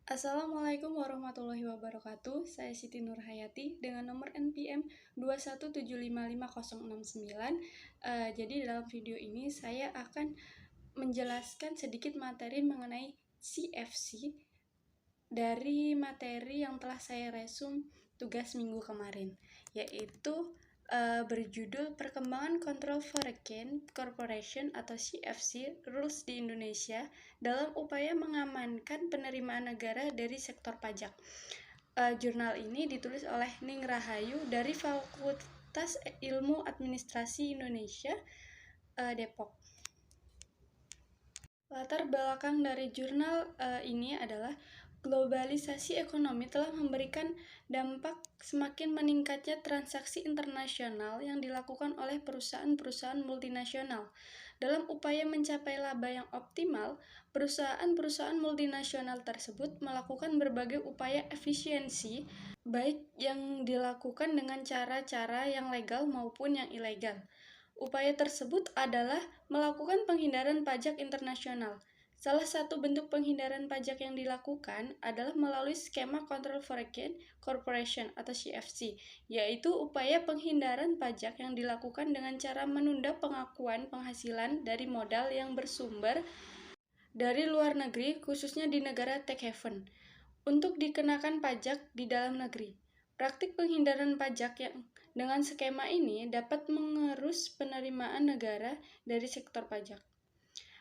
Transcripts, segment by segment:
Assalamualaikum warahmatullahi wabarakatuh. Saya Siti Nurhayati dengan nomor NPM 217555069. Jadi dalam video ini saya akan menjelaskan sedikit materi mengenai CFC dari materi yang telah saya resum tugas minggu kemarin, yaitu berjudul Perkembangan Control Foreign Corporation atau CFC Rules di Indonesia dalam upaya mengamankan penerimaan negara dari sektor pajak. Jurnal ini ditulis oleh Ning Rahayu dari Fakultas Ilmu Administrasi Indonesia, Depok. Latar belakang dari jurnal ini adalah globalisasi ekonomi telah memberikan dampak semakin meningkatnya transaksi internasional yang dilakukan oleh perusahaan-perusahaan multinasional. Dalam upaya mencapai laba yang optimal, perusahaan-perusahaan multinasional tersebut melakukan berbagai upaya efisiensi, baik yang dilakukan dengan cara-cara yang legal maupun yang ilegal. Upaya tersebut adalah melakukan penghindaran pajak internasional. Salah satu bentuk penghindaran pajak yang dilakukan adalah melalui skema Control Foreign Corporation atau CFC, yaitu upaya penghindaran pajak yang dilakukan dengan cara menunda pengakuan penghasilan dari modal yang bersumber dari luar negeri, khususnya di negara tax haven, untuk dikenakan pajak di dalam negeri. Praktik penghindaran pajak yang dengan skema ini dapat mengerus penerimaan negara dari sektor pajak.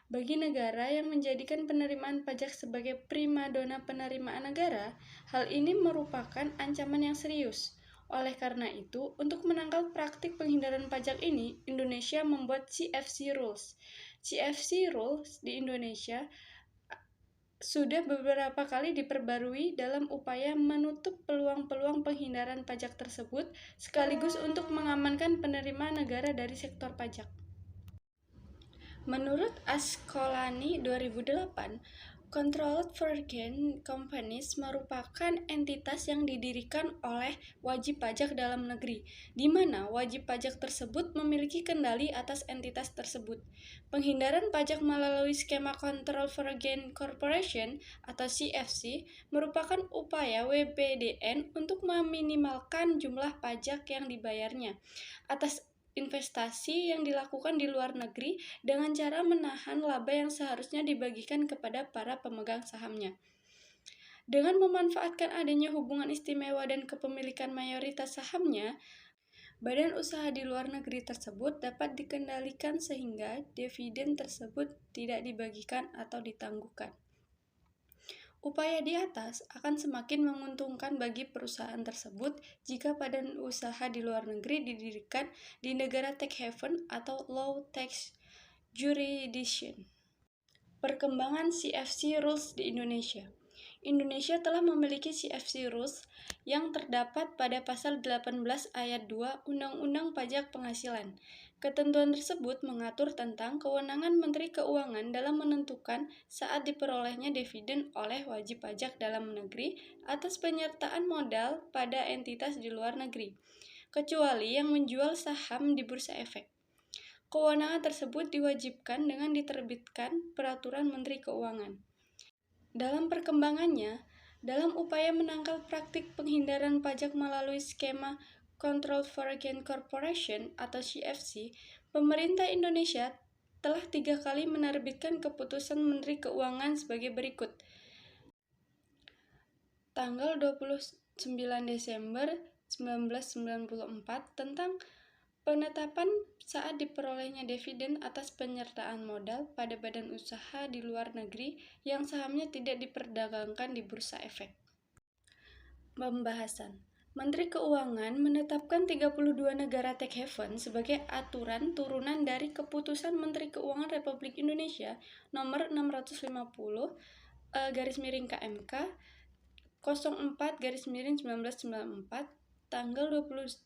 Bagi negara yang menjadikan penerimaan pajak sebagai primadona penerimaan negara, hal ini merupakan ancaman yang serius. Oleh karena itu, untuk menangkal praktik penghindaran pajak ini, Indonesia membuat CFC Rules. CFC Rules di Indonesia sudah beberapa kali diperbarui dalam upaya menutup peluang-peluang penghindaran pajak tersebut, sekaligus untuk mengamankan penerimaan negara dari sektor pajak. Menurut Ascolani 2008, Controlled Foreign Companies merupakan entitas yang didirikan oleh wajib pajak dalam negeri, di mana wajib pajak tersebut memiliki kendali atas entitas tersebut. Penghindaran pajak melalui skema Control Foreign Corporation atau CFC merupakan upaya WPDN untuk meminimalkan jumlah pajak yang dibayarnya atas investasi yang dilakukan di luar negeri dengan cara menahan laba yang seharusnya dibagikan kepada para pemegang sahamnya. Dengan memanfaatkan adanya hubungan istimewa dan kepemilikan mayoritas sahamnya, badan usaha di luar negeri tersebut dapat dikendalikan sehingga dividen tersebut tidak dibagikan atau ditangguhkan. Upaya di atas akan semakin menguntungkan bagi perusahaan tersebut jika badan usaha di luar negeri didirikan di negara tax haven atau low tax jurisdiction. Perkembangan CFC Rules di Indonesia. Indonesia telah memiliki CFC Rules yang terdapat pada pasal 18 ayat 2 Undang-Undang Pajak Penghasilan. Ketentuan tersebut mengatur tentang kewenangan Menteri Keuangan dalam menentukan saat diperolehnya dividen oleh wajib pajak dalam negeri atas penyertaan modal pada entitas di luar negeri, kecuali yang menjual saham di bursa efek. Kewenangan tersebut diwajibkan dengan diterbitkan Peraturan Menteri Keuangan. Dalam perkembangannya, dalam upaya menangkal praktik penghindaran pajak melalui skema Controlled Foreign Corporation atau CFC, pemerintah Indonesia telah 3 kali menerbitkan keputusan Menteri Keuangan sebagai berikut. Tanggal 29 Desember 1994 tentang penetapan saat diperolehnya dividen atas penyertaan modal pada badan usaha di luar negeri yang sahamnya tidak diperdagangkan di bursa efek. Pembahasan. Menteri Keuangan menetapkan 32 negara tax haven sebagai aturan turunan dari Keputusan Menteri Keuangan Republik Indonesia nomor 650 /KMK 04/1994 tanggal 29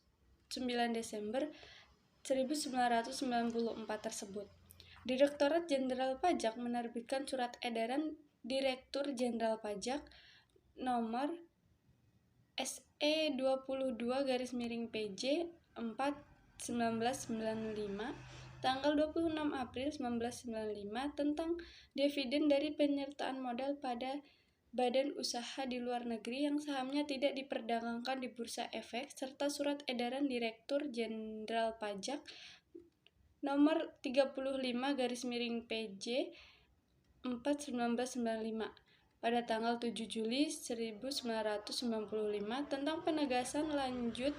Desember 1994 tersebut. Direktorat Jenderal Pajak menerbitkan surat edaran Direktur Jenderal Pajak nomor SE 22/PJ 4/1995 tanggal 26 April 1995 tentang dividen dari penyertaan modal pada badan usaha di luar negeri yang sahamnya tidak diperdagangkan di Bursa Efek, serta Surat Edaran Direktur Jenderal Pajak nomor 35/PJ 4/1995 pada tanggal 7 Juli 1995 tentang penegasan lanjut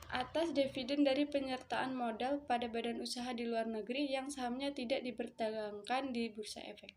atas dividen dari penyertaan modal pada badan usaha di luar negeri yang sahamnya tidak diperdagangkan di Bursa Efek.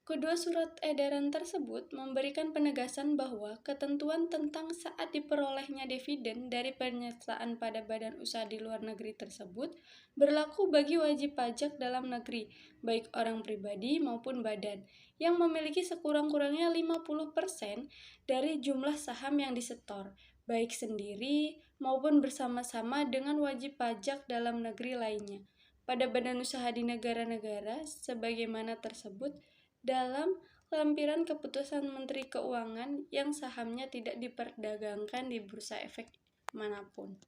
Kedua surat edaran tersebut memberikan penegasan bahwa ketentuan tentang saat diperolehnya dividen dari penyertaan pada badan usaha di luar negeri tersebut berlaku bagi wajib pajak dalam negeri, baik orang pribadi maupun badan, yang memiliki sekurang-kurangnya 50% dari jumlah saham yang disetor, baik sendiri maupun bersama-sama dengan wajib pajak dalam negeri lainnya, pada badan usaha di negara-negara sebagaimana tersebut dalam lampiran keputusan Menteri Keuangan yang sahamnya tidak diperdagangkan di Bursa Efek manapun.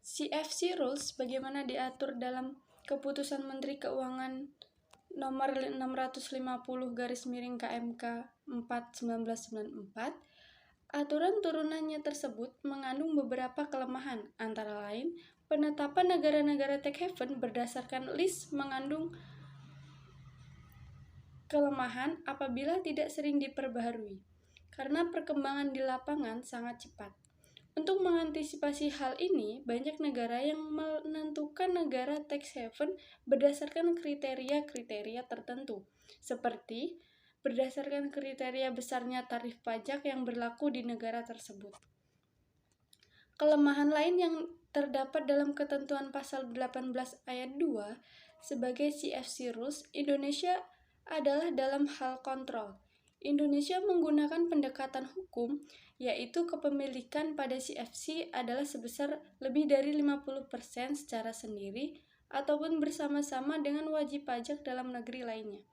CFC Rules bagaimana diatur dalam keputusan Menteri Keuangan nomor 650/KMK 4/1994. Aturan turunannya tersebut mengandung beberapa kelemahan, antara lain penetapan negara-negara tax haven berdasarkan list mengandung kelemahan apabila tidak sering diperbaharui, karena perkembangan di lapangan sangat cepat. Untuk mengantisipasi hal ini, banyak negara yang menentukan negara tax haven berdasarkan kriteria-kriteria tertentu, seperti berdasarkan kriteria besarnya tarif pajak yang berlaku di negara tersebut. Kelemahan lain yang terdapat dalam ketentuan pasal 18 ayat 2 sebagai CFC Rules Indonesia adalah dalam hal kontrol. Indonesia menggunakan pendekatan hukum, yaitu kepemilikan pada CFC adalah sebesar lebih dari 50% secara sendiri ataupun bersama-sama dengan wajib pajak dalam negeri lainnya.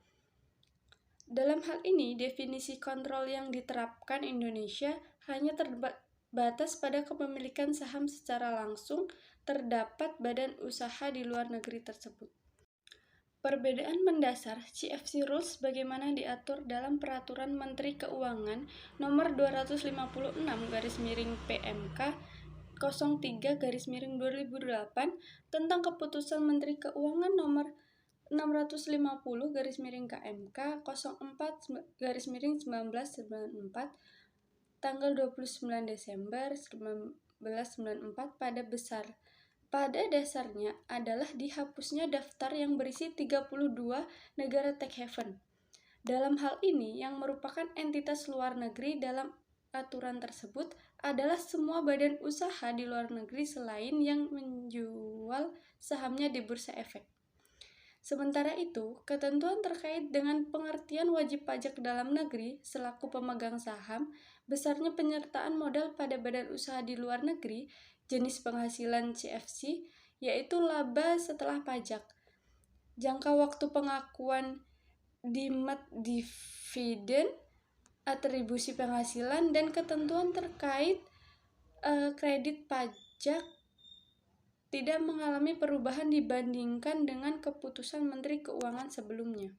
Dalam hal ini, definisi kontrol yang diterapkan Indonesia hanya terbatas pada kepemilikan saham secara langsung terdapat badan usaha di luar negeri tersebut. Perbedaan mendasar CFC Rules bagaimana diatur dalam Peraturan Menteri Keuangan nomor 256/PMK 03/2008 tentang Keputusan Menteri Keuangan nomor 650/KMK 04/1994 tanggal 29 Desember 1994 pada dasarnya adalah dihapusnya daftar yang berisi 32 negara tax haven. Dalam hal ini, yang merupakan entitas luar negeri dalam aturan tersebut adalah semua badan usaha di luar negeri selain yang menjual sahamnya di Bursa Efek. Sementara itu, ketentuan terkait dengan pengertian wajib pajak dalam negeri selaku pemegang saham, besarnya penyertaan modal pada badan usaha di luar negeri, jenis penghasilan CFC, yaitu laba setelah pajak, jangka waktu pengakuan dividen, atribusi penghasilan, dan ketentuan terkait kredit pajak tidak mengalami perubahan dibandingkan dengan keputusan Menteri Keuangan sebelumnya.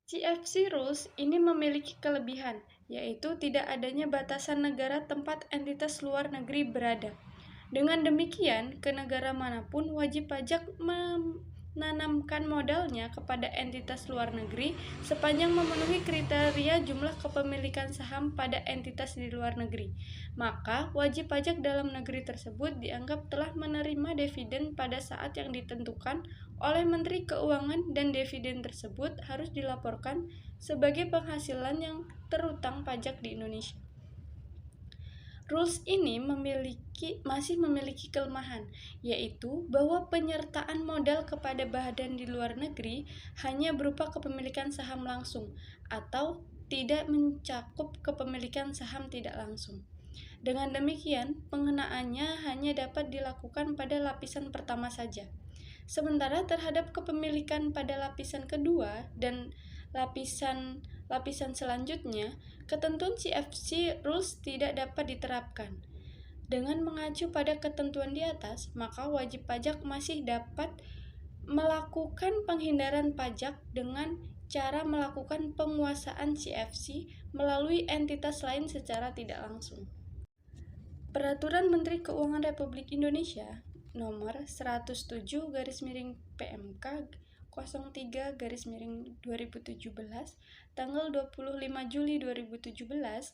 CFC Rules ini memiliki kelebihan, yaitu tidak adanya batasan negara tempat entitas luar negeri berada. Dengan demikian, ke negara manapun wajib pajak menanamkan modalnya kepada entitas luar negeri sepanjang memenuhi kriteria jumlah kepemilikan saham pada entitas di luar negeri. Maka, wajib pajak dalam negeri tersebut dianggap telah menerima dividen pada saat yang ditentukan oleh Menteri Keuangan dan dividen tersebut harus dilaporkan sebagai penghasilan yang terutang pajak di Indonesia. Rules ini masih memiliki kelemahan, yaitu bahwa penyertaan modal kepada badan di luar negeri hanya berupa kepemilikan saham langsung atau tidak mencakup kepemilikan saham tidak langsung. Dengan demikian, pengenaannya hanya dapat dilakukan pada lapisan pertama saja. Sementara terhadap kepemilikan pada lapisan kedua dan lapisan selanjutnya, ketentuan CFC Rules tidak dapat diterapkan. Dengan mengacu pada ketentuan di atas, maka wajib pajak masih dapat melakukan penghindaran pajak dengan cara melakukan penguasaan CFC melalui entitas lain secara tidak langsung. Peraturan Menteri Keuangan Republik Indonesia Nomor 107/PMK 03/2017 tanggal 25 Juli 2017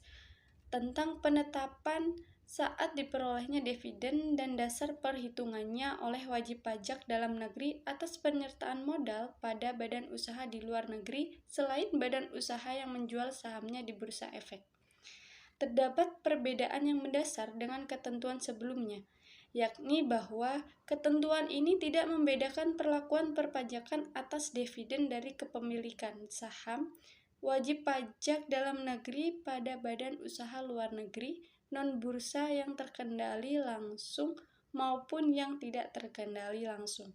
tentang penetapan saat diperolehnya dividen dan dasar perhitungannya oleh wajib pajak dalam negeri atas penyertaan modal pada badan usaha di luar negeri selain badan usaha yang menjual sahamnya di Bursa Efek. Terdapat perbedaan yang mendasar dengan ketentuan sebelumnya, yakni bahwa ketentuan ini tidak membedakan perlakuan perpajakan atas dividen dari kepemilikan saham wajib pajak dalam negeri pada badan usaha luar negeri non-bursa yang terkendali langsung maupun yang tidak terkendali langsung.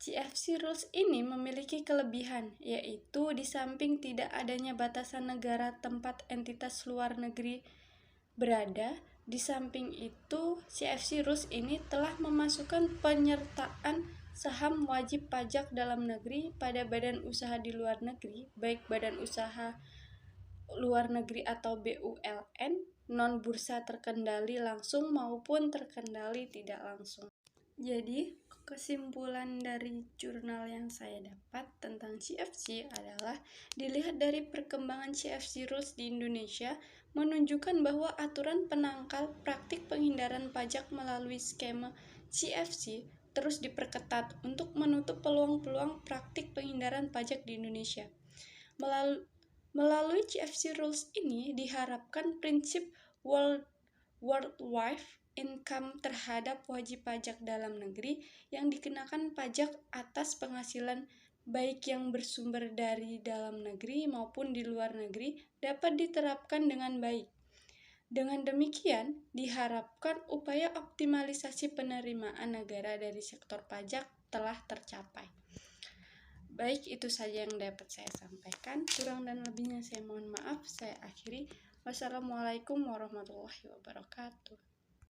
CFC Rules ini memiliki kelebihan, yaitu di samping tidak adanya batasan negara tempat entitas luar negeri berada, di samping itu CFC Rules ini telah memasukkan penyertaan saham wajib pajak dalam negeri pada badan usaha di luar negeri, baik badan usaha luar negeri atau BULN, non-bursa terkendali langsung maupun terkendali tidak langsung. Jadi, kesimpulan dari jurnal yang saya dapat tentang CFC adalah dilihat dari perkembangan CFC Rules di Indonesia menunjukkan bahwa aturan penangkal praktik penghindaran pajak melalui skema CFC terus diperketat untuk menutup peluang-peluang praktik penghindaran pajak di Indonesia. Melalui CFC Rules ini diharapkan prinsip worldwide income terhadap wajib pajak dalam negeri yang dikenakan pajak atas penghasilan baik yang bersumber dari dalam negeri maupun di luar negeri dapat diterapkan dengan baik. Dengan demikian, diharapkan upaya optimalisasi penerimaan negara dari sektor pajak telah tercapai. Baik, itu saja yang dapat saya sampaikan. Kurang dan lebihnya saya mohon maaf. Saya akhiri. Wassalamualaikum warahmatullahi wabarakatuh.